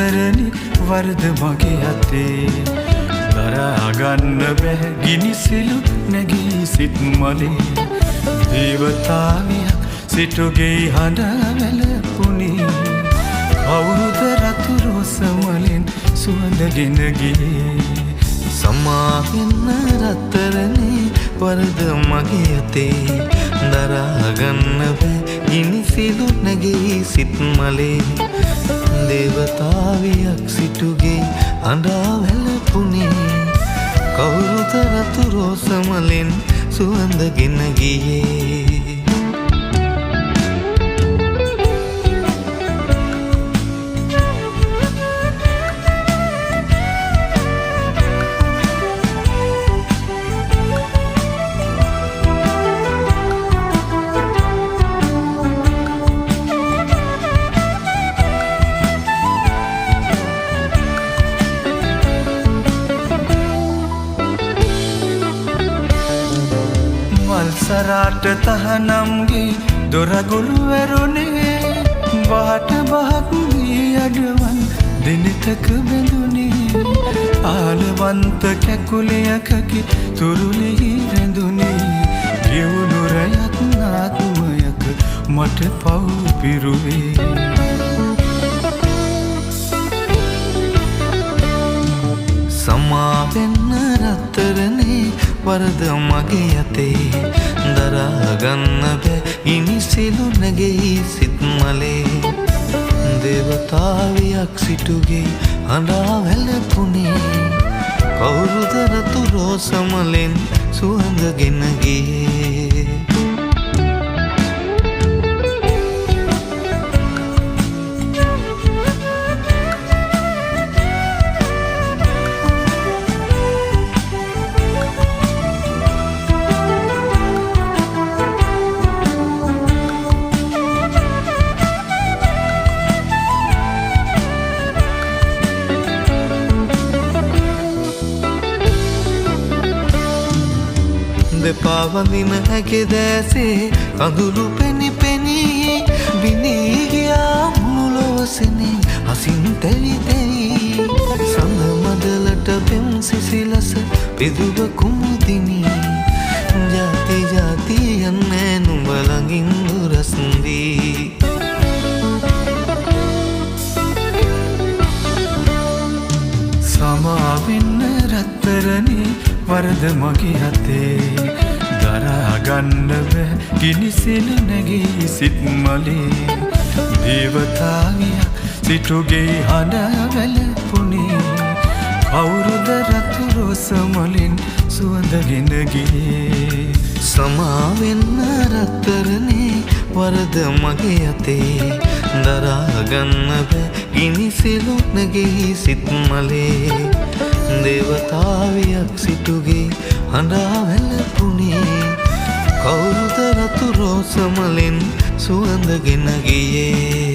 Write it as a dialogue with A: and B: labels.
A: රත්තරනේ වරද මගේ අතේ දරා ගන්න බැහැ ගිනිසිලු නැගී සිත් මලේ දේවතාවියක් සිටුගේ හඬ වැළපුණේ කවුරුද රතු රෝස මලෙන් සුවඳගෙන ගියේ
B: සමා වෙන්න රත්තරනේ වරද මගේ අතේ දරා ගන්න බෑ ගිනිසිලු නැගී සිත් මලේ දේවතාවියක් සිටුගේ අඬා වැළපුණේ කවුරුද රතු රෝස මලෙන් සුවඳගෙන ගියේ
A: සරාට තහනම්ගේ දොරගුළු වැරුණේ බහට බහක් වී අඩවන් දෙනෙතක බැඳුනේ ආලවන්ත කැකුලයකකි තුරුලෙහි රැඳුනේ ගෙවුනුරයක් නාතුමයක මට පව් පිරුවේ
B: සමා වෙන්න රත්තරනේ වරද මගේ අතේ දරා ගන්න බෑ ගිනිසිලු නැගෙයි සිත් මලේ දේවතාවියක් සිටුගේ අඬා වැළපුණේ කවුරුද රතු රෝස මලෙන් සුවඳගෙන ගියේ දෙපා වඳින හැකි දැසේ කඳුළු පෙනි පෙනි බිනී ගියා මුළු ලොවසෙනේ හසින් තෙලි තෙලි සඳ මඩලට පෙම් සිසිලස පිදුව කුමුදිනි ජාති ජාති යන්නේ නුඹ ළඟින් දුරස්දී
A: සමා වෙන්න රත්තරනේ වරද මගේ අතේ දරා ගන්න බෑ ගිනිසිලු නැගී සිත් මලේ දේවතාවියක් සිටුගේ හඬ වැළපුණේ කවුරුද රතු රෝස මලෙන් සුවඳගෙන ගියේ
B: සමා වෙන්න රත්තරනේ වරද මගේ අතේ දරා ගන්න බෑ ගිනිසිලු නැගී සිත් මලේ දේවතාවියක් සිටුගේ හඬා වැළපුණේ කවුරුද රතු රෝස මලෙන් සුවඳගෙන ගියේ